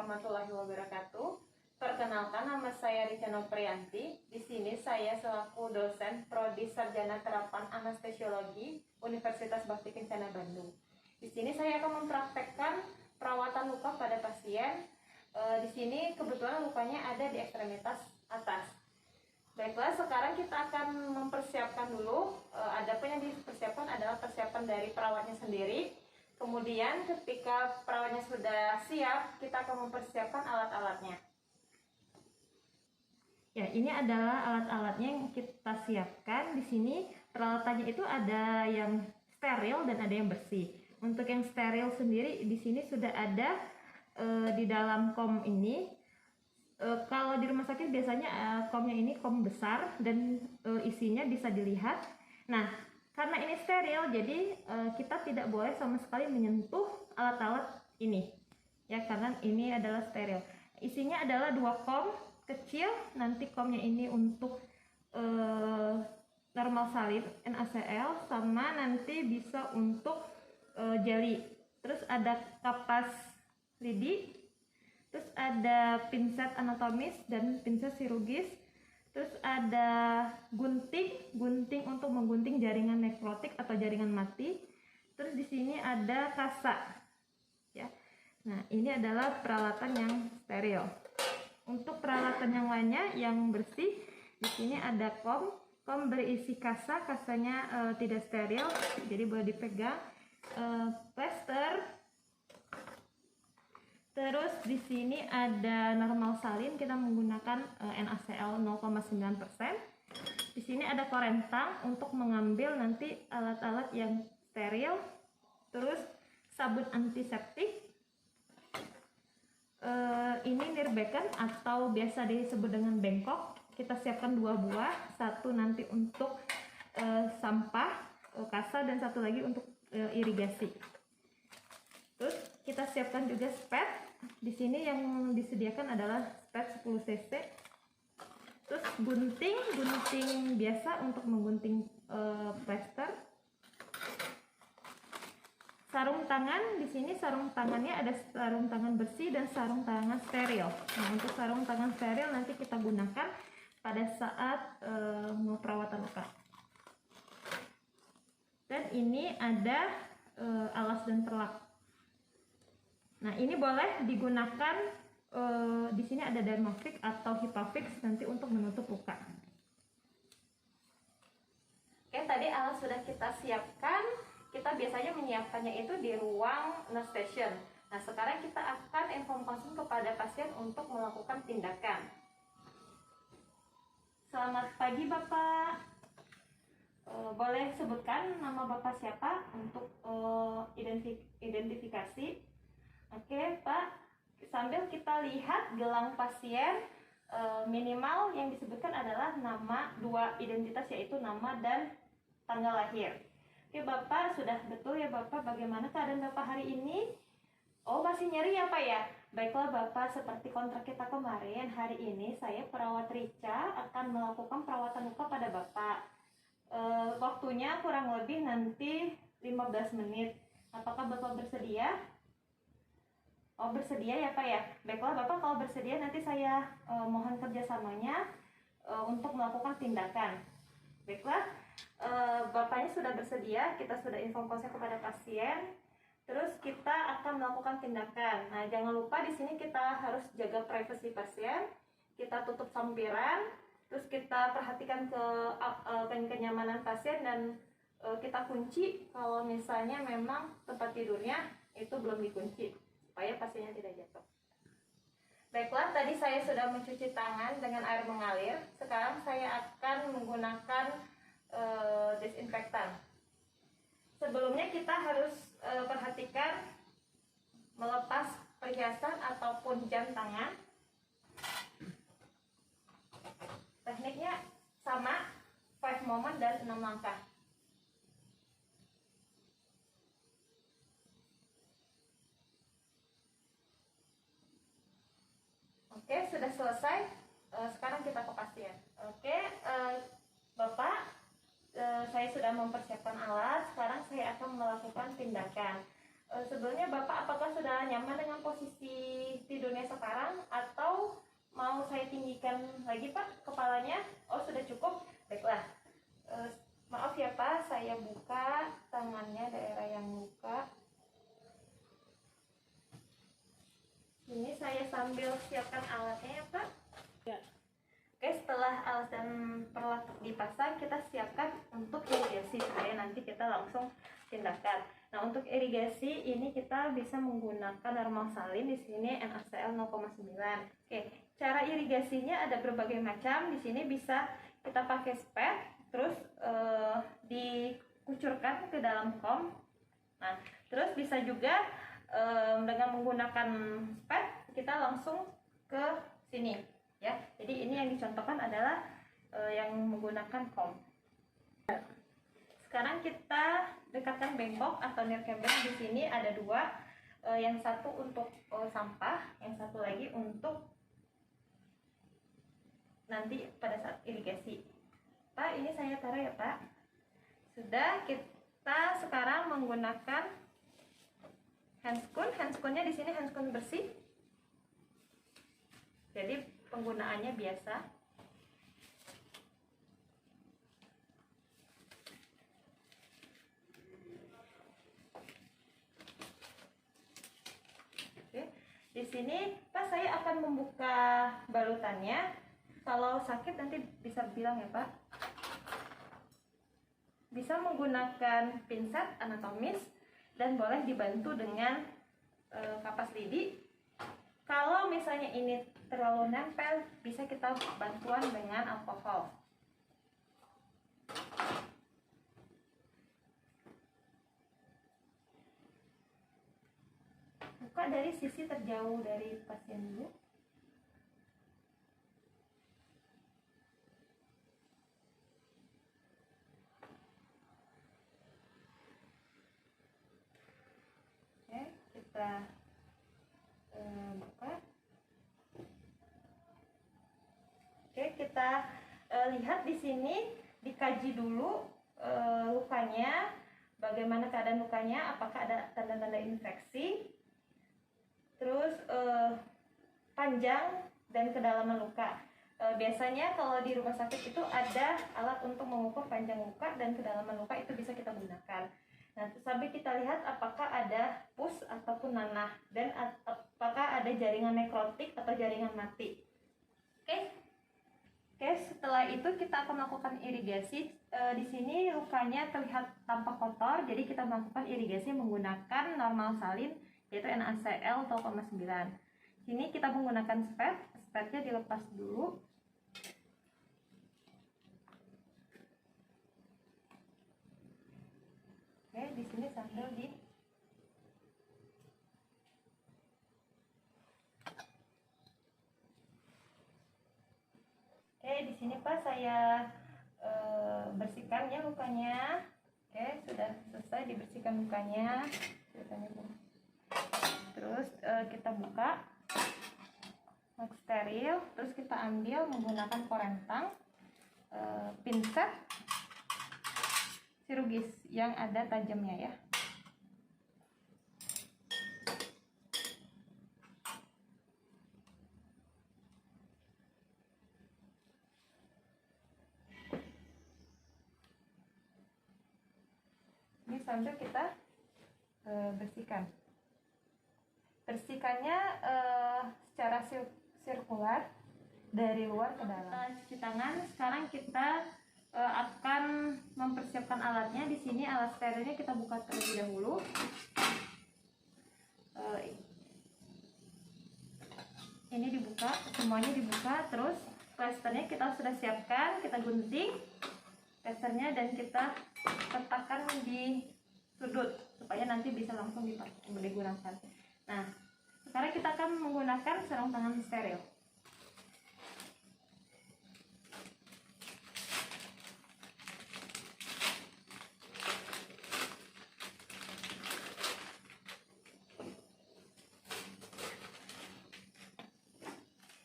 warahmatullahi wabarakatuh. Perkenalkan, nama saya Rica Noprianti. Di sini saya selaku dosen Prodi Sarjana Terapan Anestesiologi Universitas Bakti Kencana Bandung. Di sini saya akan mempraktekkan perawatan luka pada pasien. Di sini kebetulan lukanya ada di ekstremitas atas. Baiklah, sekarang kita akan mempersiapkan dulu. Adapun yang dipersiapkan adalah persiapan dari perawatnya sendiri. Kemudian ketika perawatnya sudah siap, kita akan mempersiapkan alat-alatnya. Ya, ini adalah alat-alatnya yang kita siapkan. Di sini peralatannya itu ada yang steril dan ada yang bersih. Untuk yang steril sendiri di sini sudah ada di dalam kom ini. Kalau di rumah sakit biasanya komnya ini kom besar dan isinya bisa dilihat. Nah, karena ini steril, jadi kita tidak boleh sama sekali menyentuh alat-alat ini, ya, karena ini adalah steril. Isinya adalah 2 kom kecil. Nanti komnya ini untuk normal salin NaCl, sama nanti bisa untuk jeli. Terus ada kapas lidi, terus ada pinset anatomis dan pinset chirurgis. Terus ada gunting untuk menggunting jaringan nekrotik atau jaringan mati. Terus di sini ada kasa, ya. Nah, ini adalah peralatan yang steril. Untuk peralatan yang lainnya yang bersih, di sini ada kom berisi kasa, kasanya tidak steril, jadi boleh dipegang. Plester. Terus di sini ada normal salin, kita menggunakan NaCl 0,9%. Di sini ada korentang untuk mengambil nanti alat-alat yang steril. Terus sabun antiseptik. Ini nirbekan atau biasa disebut dengan bengkok. Kita siapkan 2 buah, satu nanti untuk sampah, kasa, dan satu lagi untuk irigasi. Terus kita siapkan juga spet. Di sini yang disediakan adalah spet 10 cc. Terus gunting biasa untuk menggunting plester. Sarung tangan, di sini sarung tangannya ada sarung tangan bersih dan sarung tangan steril. Nah, untuk sarung tangan steril nanti kita gunakan pada saat mau perawatan luka. Dan ini ada alas dan perlak. Nah, ini boleh digunakan, di sini ada Dermafix atau Hipafix nanti untuk menutup luka. Oke, tadi alat sudah kita siapkan. Kita biasanya menyiapkannya itu di ruang anesthesia. Nah, sekarang kita akan informasi kepada pasien untuk melakukan tindakan. Selamat pagi, Bapak. Boleh sebutkan nama Bapak siapa untuk identifikasi? Oke, Pak, sambil kita lihat gelang pasien, minimal yang disebutkan adalah nama, 2 identitas, yaitu nama dan tanggal lahir. Oke, Bapak, sudah betul ya, Bapak? Bagaimana keadaan Bapak hari ini? Oh, masih nyeri ya, Pak, ya? Baiklah, Bapak, seperti kontrak kita kemarin, hari ini saya perawat Rica akan melakukan perawatan luka pada Bapak. Waktunya kurang lebih nanti 15 menit. Apakah Bapak bersedia? Oh, bersedia ya, Pak, ya? Baiklah, Bapak, kalau bersedia nanti saya mohon kerjasamanya untuk melakukan tindakan. Baiklah, Bapaknya sudah bersedia, kita sudah informasi kepada pasien. Terus kita akan melakukan tindakan. Nah, jangan lupa di sini kita harus jaga privasi pasien. Kita tutup sampiran, terus kita perhatikan kenyamanan pasien, dan kita kunci kalau misalnya memang tempat tidurnya itu belum dikunci, supaya pasiennya tidak jatuh. Baiklah, tadi saya sudah mencuci tangan dengan air mengalir. Sekarang saya akan menggunakan desinfektan. Sebelumnya kita harus perhatikan melepas perhiasan ataupun jam tangan. Tekniknya sama, 5 moment dan 6 langkah. Oke, sudah selesai. Sekarang kita ke pasien. Oke, Bapak, saya sudah mempersiapkan alat. Sekarang saya akan melakukan tindakan. Sebelumnya Bapak apakah sudah nyaman dengan posisi tidurnya sekarang atau mau saya tinggikan lagi Pak kepalanya? Oh sudah cukup, baiklah. Maaf ya Pak, saya buka tangannya daerah yang luka. Ini saya sambil siapkan alatnya ya Pak. Ya. Oke, setelah alat dan perlat dipasang, kita siapkan untuk irigasi supaya nanti kita langsung tindakan. Nah, untuk irigasi ini kita bisa menggunakan normal salin, di sini NaCl 0,9. Oke, cara irigasinya ada berbagai macam. Di sini bisa kita pakai spet, terus dikucurkan ke dalam kom. Nah, terus bisa juga dengan menggunakan spet kita langsung ke sini, ya. Jadi ini yang dicontohkan adalah yang menggunakan kom. Sekarang kita dekatkan bengkok atau nirkabel. Di sini ada dua, yang satu untuk sampah, yang satu lagi untuk nanti pada saat irigasi. Pak, ini saya taruh ya Pak. Sudah, kita sekarang menggunakan handscoon. Di sini handscoon bersih. Jadi penggunaannya biasa. Di sini Pak, saya akan membuka balutannya. Kalau sakit nanti bisa bilang ya Pak. Bisa menggunakan pinset anatomis dan boleh dibantu dengan kapas lidi. Kalau misalnya ini terlalu nempel, bisa kita bantuan dengan alkohol. Buka dari sisi terjauh dari pasien dulu. Oke, kita buka. Oke, kita lihat di sini, dikaji dulu lukanya, bagaimana keadaan lukanya, apakah ada tanda-tanda infeksi. Terus panjang dan kedalaman luka. Biasanya kalau di rumah sakit itu ada alat untuk mengukur panjang luka dan kedalaman luka, itu bisa kita gunakan. Nah, sampai kita lihat apakah ada pus ataupun nanah dan apakah ada jaringan nekrotik atau jaringan mati. Oke, setelah itu kita akan melakukan irigasi. Di sini lukanya terlihat tampak kotor, jadi kita melakukan irigasi menggunakan normal salin, yaitu NaCl 0,9. Sini kita menggunakan spetnya dilepas dulu. Oke, di sini sambil Oke, di sini Pak saya bersihkan ya lukanya. Oke, sudah selesai dibersihkan lukanya. Terus kita buka, steril. Terus kita ambil menggunakan korentang, pinset chirurgis yang ada tajamnya ya. Ini sambil kita bersihkan. Bersihkannya secara sirkular dari luar ke dalam. Kita cuci tangan. Sekarang kita akan mempersiapkan alatnya. Di sini alat sterilnya kita buka terlebih dahulu. Ini dibuka, semuanya dibuka. Terus plasternya kita sudah siapkan, kita gunting plasternya dan kita letakkan di sudut supaya nanti bisa langsung digunakan. Nah, sekarang kita akan menggunakan sarung tangan steril.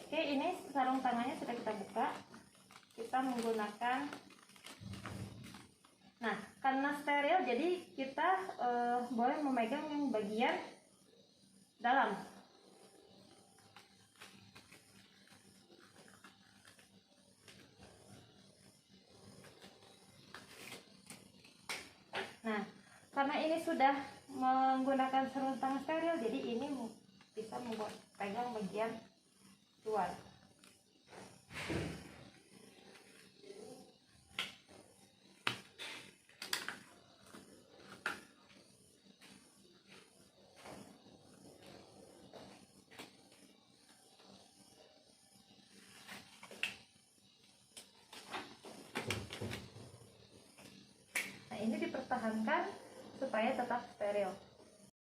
Oke, ini sarung tangannya sudah kita buka. Kita menggunakan, nah, karena steril steril, jadi kita boleh memegang yang bagian dalam. Nah, karena ini sudah menggunakan sarung tangan steril, jadi ini bisa membuat pegang bagian luar. Ini dipertahankan supaya tetap steril.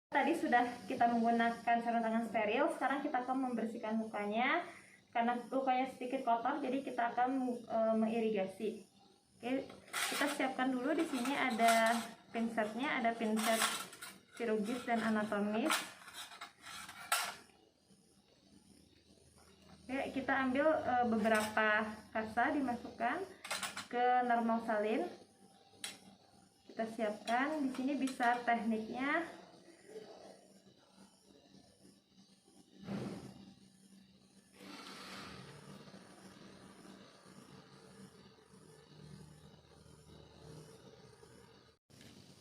Tadi sudah kita menggunakan sarung tangan steril, sekarang kita akan membersihkan lukanya. Karena lukanya sedikit kotor, jadi kita akan mengirigasi. Oke, kita siapkan dulu. Di sini ada pinsetnya, ada pinset kirurgis dan anatomis. Oke, kita ambil beberapa kasa, dimasukkan ke normal salin. Kita siapkan. Di sini bisa tekniknya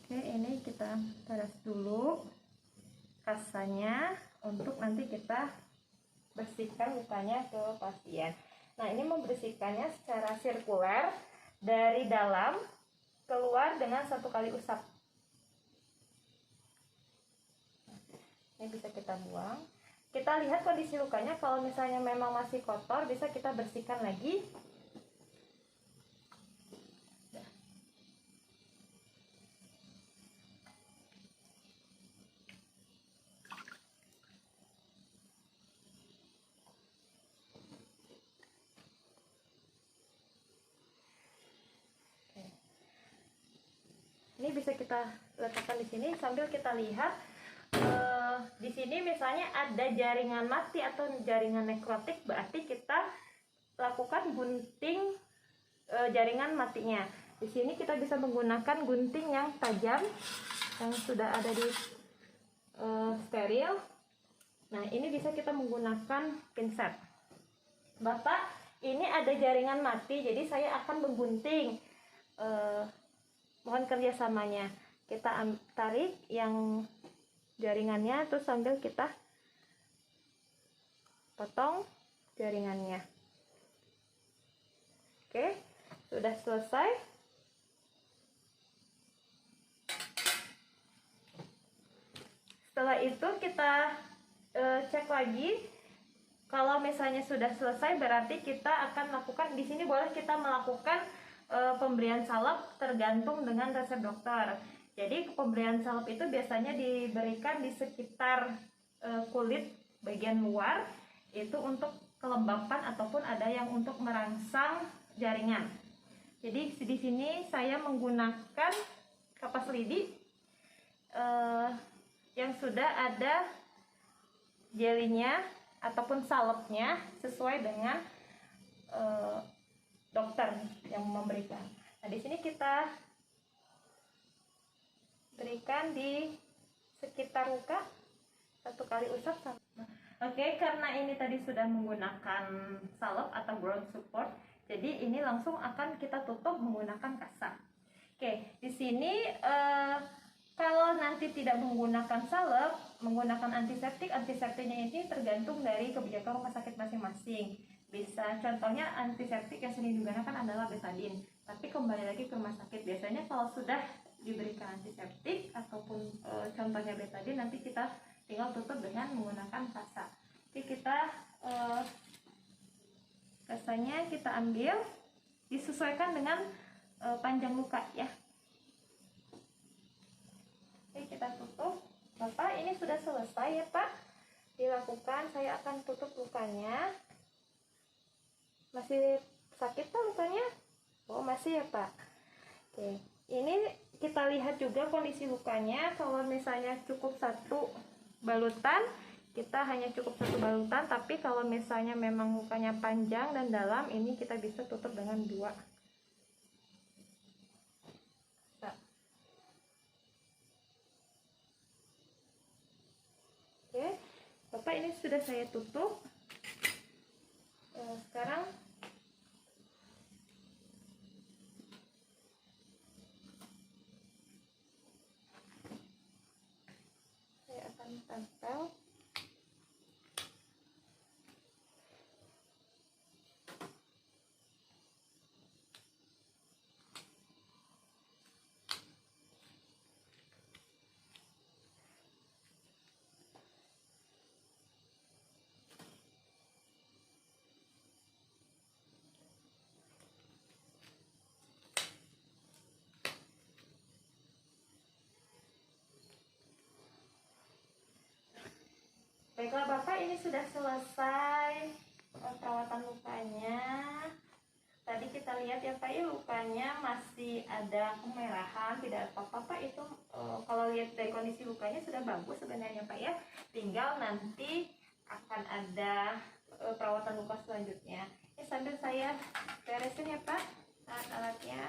oke, ini kita peras dulu kasanya untuk nanti kita bersihkan lukanya ke pasien. Nah, ini membersihkannya secara sirkuler dari dalam keluar dengan 1 kali usap. Ini bisa kita buang. Kita lihat kondisi lukanya, kalau misalnya memang masih kotor bisa kita bersihkan lagi. Ini bisa kita letakkan di sini sambil kita lihat di sini misalnya ada jaringan mati atau jaringan nekrotik, berarti kita lakukan gunting jaringan matinya. Di sini kita bisa menggunakan gunting yang tajam yang sudah ada di steril. Nah, ini bisa kita menggunakan pinset. Bapak, ini ada jaringan mati, jadi saya akan menggunting. Mohon kerjasamanya. Kita tarik yang jaringannya, terus sambil kita potong jaringannya. Oke, sudah selesai. Setelah itu kita cek lagi. Kalau misalnya sudah selesai, berarti kita akan lakukan, di sini boleh kita melakukan pemberian salep tergantung dengan resep dokter. Jadi pemberian salep itu biasanya diberikan di sekitar kulit bagian luar, itu untuk kelembapan ataupun ada yang untuk merangsang jaringan. Jadi di sini saya menggunakan kapas lidi yang sudah ada jelinya ataupun salepnya sesuai dengan dokter yang memberikan. Nah, di sini kita berikan di sekitar luka 1 kali usap. Oke, karena ini tadi sudah menggunakan salep atau ground support, jadi ini langsung akan kita tutup menggunakan kasa. Oke, di sini kalau nanti tidak menggunakan salep, menggunakan antiseptik, antiseptiknya ini tergantung dari kebijakan rumah sakit masing-masing. Bisa, contohnya antiseptik yang sering digunakan adalah betadine, tapi kembali lagi ke rumah sakit. Biasanya kalau sudah diberikan antiseptik ataupun contohnya betadine, nanti kita tinggal tutup dengan menggunakan kasa. Jadi kita kasanya kita ambil, disesuaikan dengan panjang luka ya. Oke, kita tutup. Bapak, ini sudah selesai ya Pak dilakukan. Saya akan tutup lukanya. Masih sakit Pak lukanya? Oh, masih ya Pak. Oke, ini kita lihat juga kondisi lukanya. Kalau misalnya cukup 1 balutan, kita hanya cukup 1 balutan. Tapi kalau misalnya memang lukanya panjang dan dalam, ini kita bisa tutup dengan 2. ini sudah saya tutup. Sekarang saya akan tempel. Baiklah Bapak, ini sudah selesai perawatan lukanya. Tadi kita lihat ya Pak, lukanya masih ada kemerahan, tidak apa-apa Pak. Itu kalau lihat dari kondisi lukanya sudah bagus sebenarnya Pak ya. Tinggal nanti akan ada perawatan luka selanjutnya. Ini sambil saya beresin ya Pak alat-alatnya.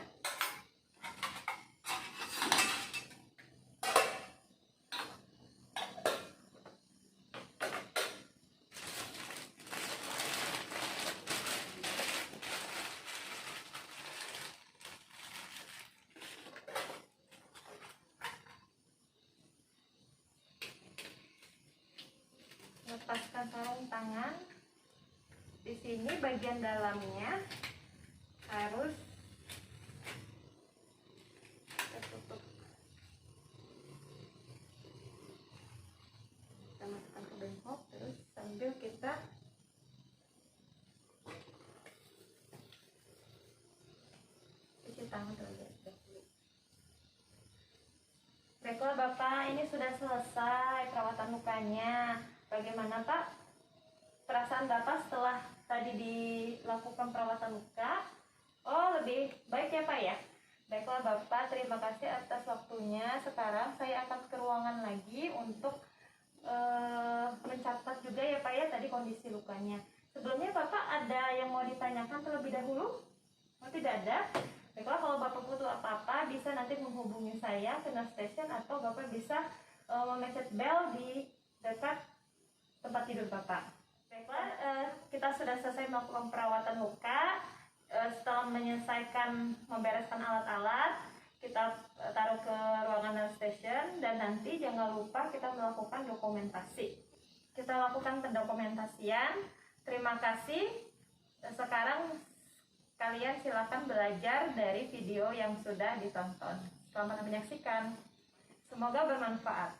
Lepaskan sarung tangan. Di sini bagian dalamnya harus kita tutup. Kita masukkan ke bengkok, terus sambil kita cuci tangan terlebih dahulu. Baiklah Bapak, ini sudah selesai perawatan lukanya. Bagaimana Pak perasaan Bapak setelah tadi dilakukan perawatan luka? Oh, lebih baik ya Pak ya. Baiklah Bapak, terima kasih atas waktunya. Sekarang saya akan ke ruangan lagi untuk mencatat juga ya Pak ya tadi kondisi lukanya. Sebelumnya Bapak ada yang mau ditanyakan terlebih dahulu? Oh, tidak ada. Baiklah, kalau Bapak butuh apa-apa bisa nanti menghubungi saya ke nurse station, atau Bapak bisa memencet bel di dekat tempat tidur Bapak. Baiklah, kita sudah selesai melakukan perawatan luka. Setelah menyelesaikan membereskan alat-alat, kita taruh ke ruangan nurse station, dan nanti jangan lupa kita melakukan dokumentasi. Kita lakukan pendokumentasian. Terima kasih. Sekarang kalian silakan belajar dari video yang sudah ditonton. Selamat menyaksikan. Semoga bermanfaat.